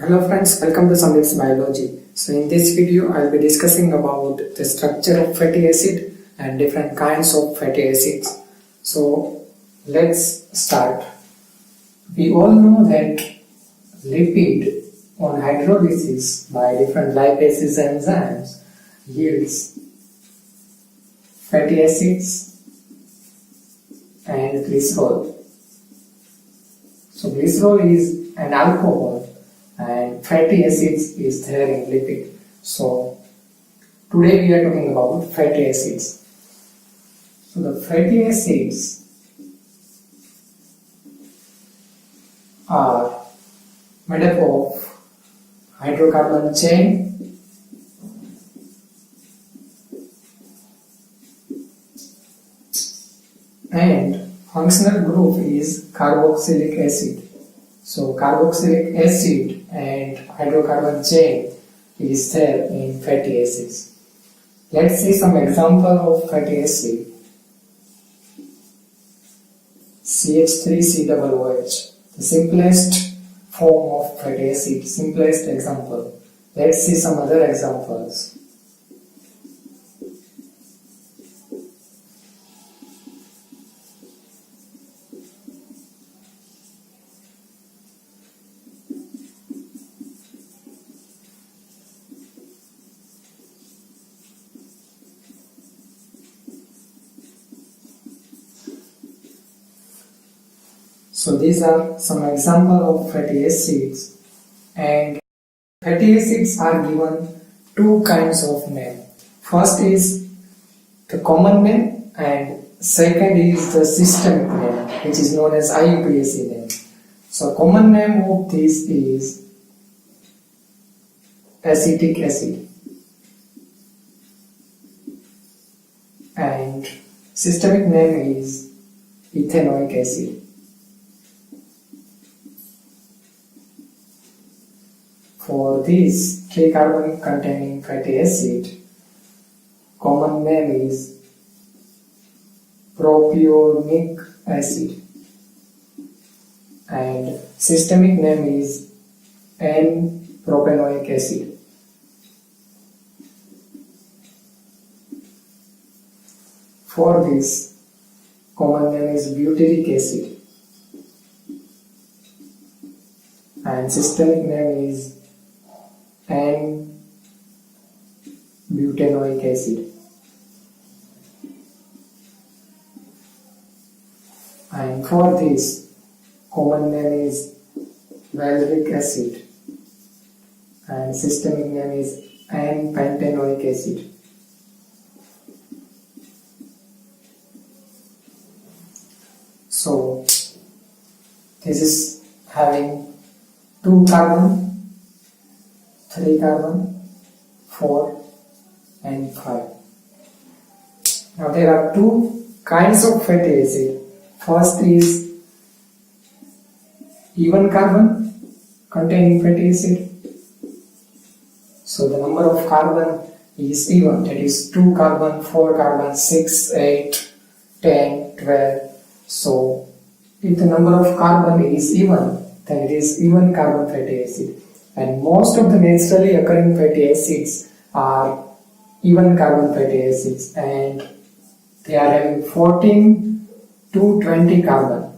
Hello friends, welcome to Samik's Biology. So in this video I will be discussing about the structure of fatty acid and different kinds of fatty acids. So let's start. We all know that lipid on hydrolysis by different lipases enzymes yields fatty acids and glycerol. So glycerol is an alcohol and fatty acids is there in lipid. So today we are talking about fatty acids. So the fatty acids are made up of hydrocarbon chain and functional group is carboxylic acid. So carboxylic acid and hydrocarbon chain is there in fatty acids. Let's see some example of fatty acid. CH3COOH, the simplest form of fatty acid, simplest example. Let's see some other examples. So these are some examples of fatty acids, and fatty acids are given two kinds of name. First is the common name and second is the systemic name, which is known as IUPAC name. So common name of this is acetic acid and systemic name is ethanoic acid. For this 3-carbon containing fatty acid, common name is propionic acid and systemic name is N-propanoic acid. For this, common name is butyric acid and systemic name is N-butanoic acid. And for this, common name is valeric acid and systemic name is N-pentanoic acid. So this is having 2 carbon, 3 carbon, 4 and 5. Now there are two kinds of fatty acid. First is even carbon containing fatty acid. So the number of carbon is even, that is 2 carbon, 4 carbon, 6, 8, 10, 12. So if the number of carbon is even, then it is even carbon fatty acid. And most of the naturally occurring fatty acids are even carbon fatty acids and they are having 14 to 20 carbon.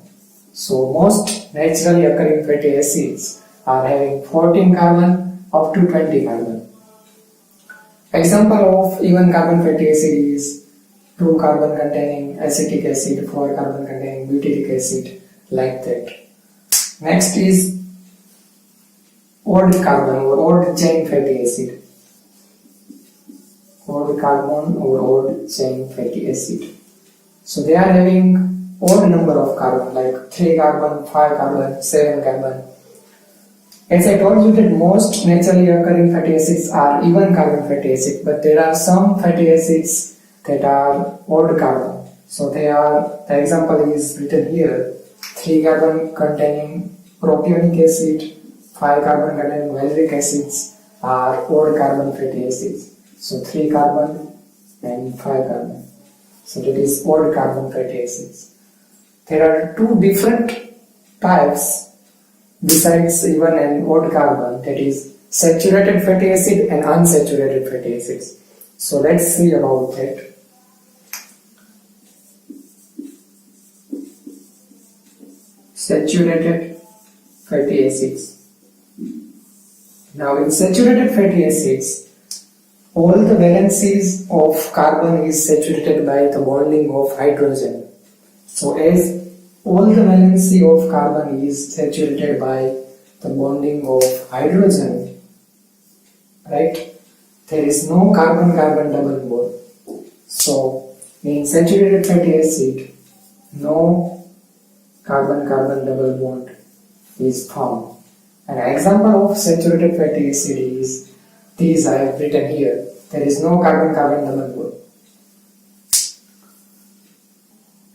So most naturally occurring fatty acids are having 14 carbon up to 20 carbon. Example of even carbon fatty acid is 2 carbon containing acetic acid, 4 carbon containing butyric acid, like that. Next is odd carbon or odd chain fatty acid. Odd carbon or odd chain fatty acid. So they are having odd number of carbon like 3 carbon, 5 carbon, 7 carbon. As I told you that most naturally occurring fatty acids are even carbon fatty acid, but there are some fatty acids that are odd carbon. So they are, the example is written here, 3 carbon containing propionic acid, 5 carbon containing valeric acids are odd carbon fatty acids. So 3 carbon and 5 carbon. So that is odd carbon fatty acids. There are two different types besides even an odd carbon, that is saturated fatty acid and unsaturated fatty acids. So let's see about that. Saturated fatty acids. Now in saturated fatty acids, all the valencies of carbon is saturated by the bonding of hydrogen. So as all the valency of carbon is saturated by the bonding of hydrogen, right? There is no carbon-carbon double bond. So in saturated fatty acid, no carbon-carbon double bond is found. An example of saturated fatty acid is these I have written here. There is no carbon-carbon double bond.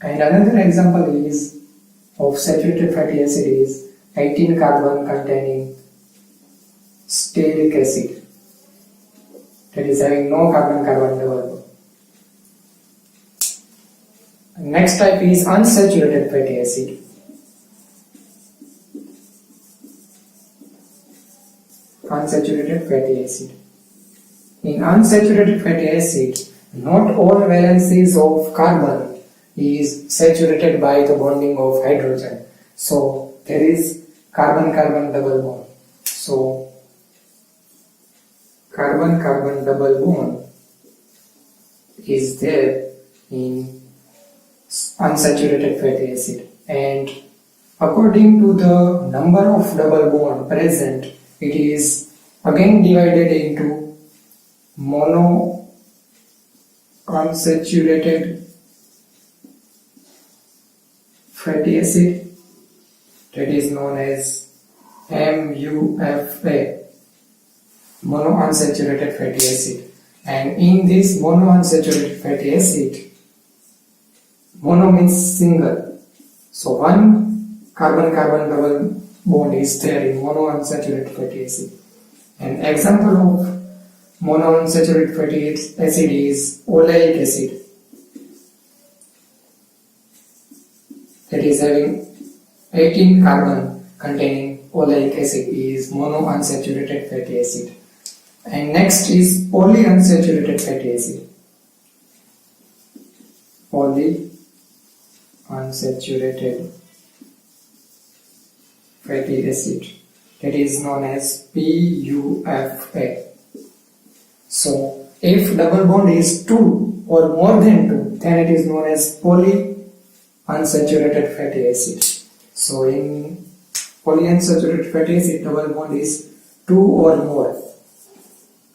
And another example is of saturated fatty acid is 18 carbon containing stearic acid, that is having no carbon-carbon double bond. Next type is unsaturated fatty acid. Unsaturated fatty acid. In unsaturated fatty acid, not all valencies of carbon is saturated by the bonding of hydrogen. So there is carbon-carbon double bond. So carbon-carbon double bond is there in unsaturated fatty acid, and according to the number of double bond present, it is again divided into monounsaturated fatty acid, that is known as MUFA, monounsaturated fatty acid. And in this monounsaturated fatty acid, mono means single, so one carbon-carbon double bond is there in monounsaturated fatty acid. An example of monounsaturated fatty acid is oleic acid, that is having 18 carbon containing oleic acid is monounsaturated fatty acid. And next is polyunsaturated fatty acid. Polyunsaturated fatty acid, that is known as PUFA. So if double bond is 2 or more than 2, then it is known as polyunsaturated fatty acid. So in polyunsaturated fatty acid, double bond is 2 or more.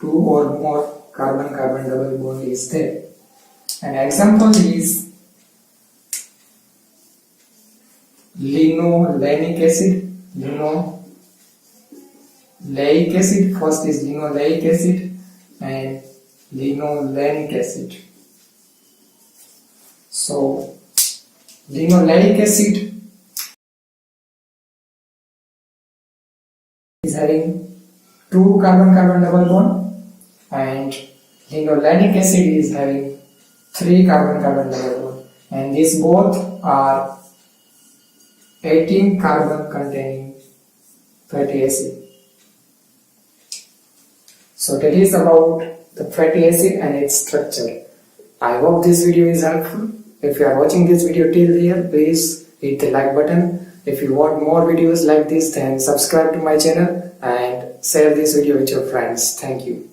2 or more carbon-carbon double bond is there. An example is linolenic acid. Linoleic acid, first is linoleic acid and linolenic acid. So linoleic acid is having 2 carbon-carbon double bond, and linolenic acid is having 3 carbon-carbon double bond, and these both are 18 carbon containing fatty acid. So that is about the fatty acid and its structure. I hope this video is helpful. If you are watching this video till here, please hit the like button. If you want more videos like this, then subscribe to my channel and share this video with your friends. Thank you.